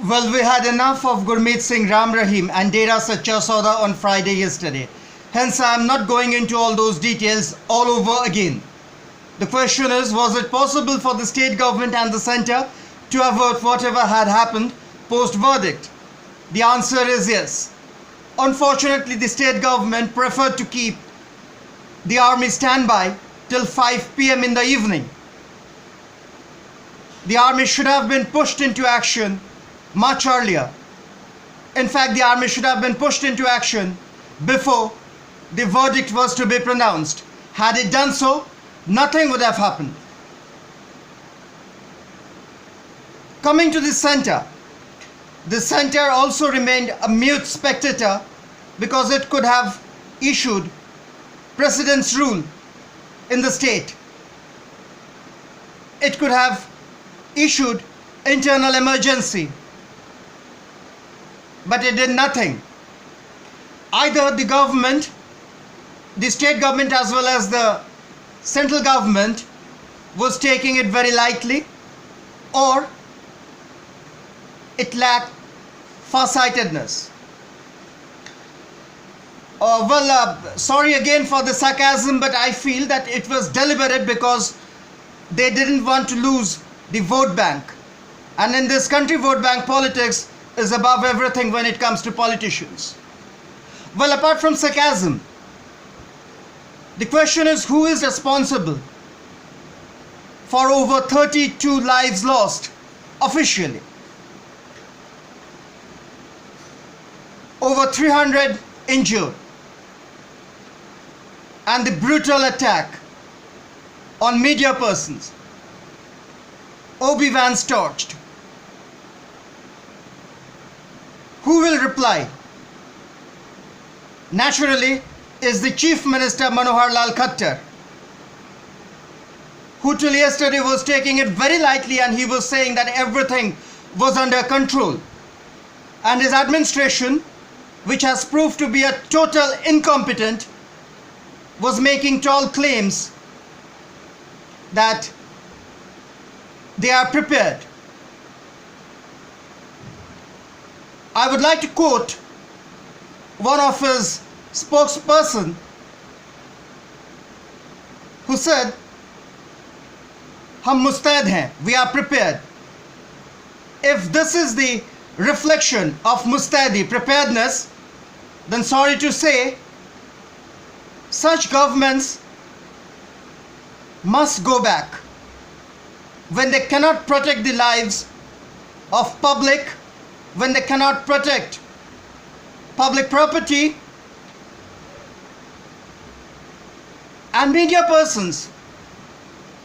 Well, we had enough of Gurmeet Singh, Ram Rahim and Dera Sacha Sauda on Friday yesterday. Hence, I am not going into all those details all over again. The question is, was it possible for the state government and the centre to avert whatever had happened post-verdict? The answer is yes. Unfortunately, the state government preferred to keep the army standby till 5 p.m. in the evening. The army should have been pushed into action much earlier. In fact, the army should have been pushed into action before the verdict was to be pronounced. Had it done so, nothing would have happened. Coming to the centre also remained a mute spectator because it could have issued precedence rule in the state. It could have issued internal emergency, but it did nothing. Either the government, the state government as well as the central government was taking it very lightly, or it lacked farsightedness. Sorry again for the sarcasm, but I feel that it was deliberate because they didn't want to lose the vote bank. And in this country, vote bank politics is above everything when it comes to politicians. Well, apart from sarcasm, the question is, who is responsible for over 32 lives lost officially? Over 300 injured, and the brutal attack on media persons, Obi-Wans torched. Who will reply? Naturally, is the Chief Minister Manohar Lal Khattar, who till yesterday was taking it very lightly and he was saying that everything was under control. And his administration, which has proved to be a total incompetent, was making tall claims that they are prepared. I would like to quote one of his spokesperson who said, "Hum mustad hain, we are prepared." If this is the reflection of mustadi, preparedness, then sorry to say, such governments must go back when they cannot protect the lives of public, when they cannot protect public property, and media persons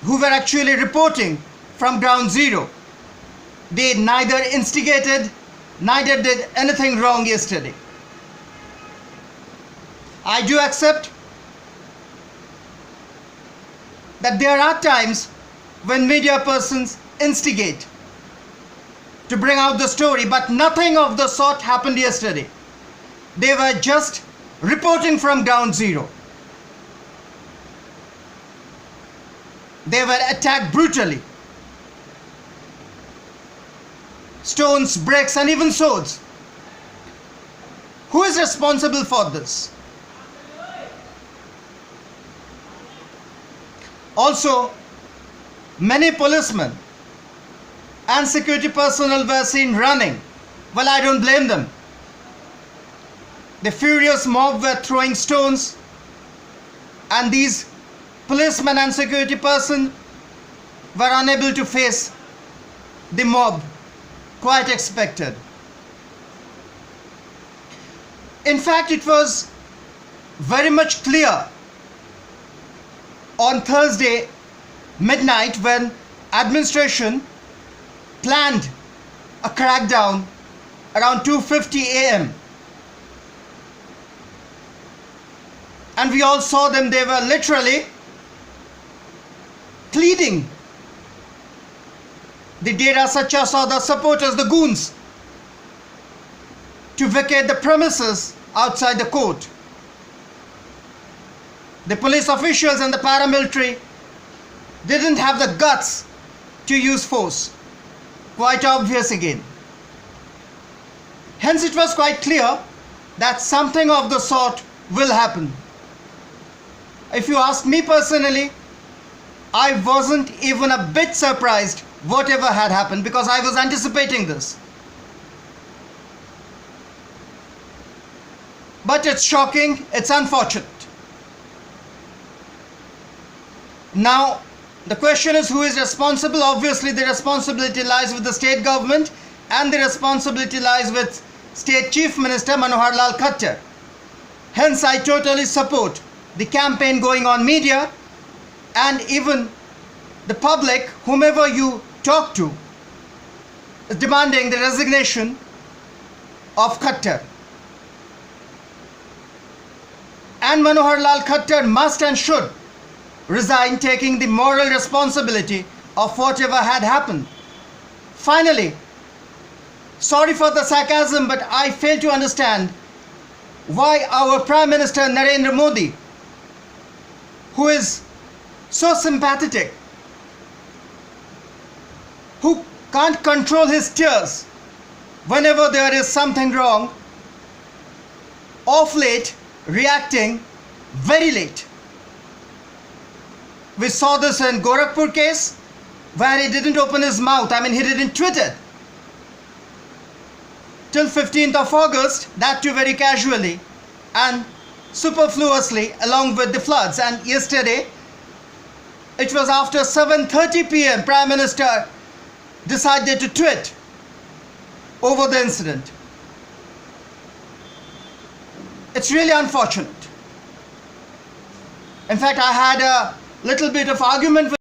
who were actually reporting from ground zero. They neither instigated, neither did anything wrong yesterday. I do accept that there are times when media persons instigate to bring out the story, but nothing of the sort happened yesterday. They were just reporting from ground zero. They were attacked brutally. Stones, bricks, and even swords. Who is responsible for this? Also, many policemen and security personnel were seen running. Well, I don't blame them. The furious mob were throwing stones, and these policemen and security personnel were unable to face the mob. Quite expected. In fact, it was very much clear on Thursday midnight when administration planned a crackdown around 2:50 a.m. And we all saw them. They were literally pleading the Dera Sacha Sauda supporters, the goons, to vacate the premises outside the court. The police officials and the paramilitary didn't have the guts to use force. Quite obvious again. Hence it was quite clear that something of the sort will happen. If you ask me personally, I wasn't even a bit surprised whatever had happened, because I was anticipating this. But it's shocking, it's unfortunate. Now, the question is, who is responsible? Obviously, the responsibility lies with the state government, and the responsibility lies with State Chief Minister Manohar Lal Khattar. Hence, I totally support the campaign going on media, and even the public, whomever you talk to, is demanding the resignation of Khattar. And Manohar Lal Khattar must and should resign, taking the moral responsibility of whatever had happened. Finally, sorry for the sarcasm, but I fail to understand why our Prime Minister Narendra Modi, who is so sympathetic, who can't control his tears whenever there is something wrong, of late reacting very late. We saw this in Gorakhpur case, where he didn't open his mouth. He didn't tweet it till 15th of August, that too very casually and superfluously, along with the floods. And yesterday, it was after 7:30 p.m. Prime Minister decided to tweet over the incident. It's really unfortunate. In fact, I had a little bit of argument with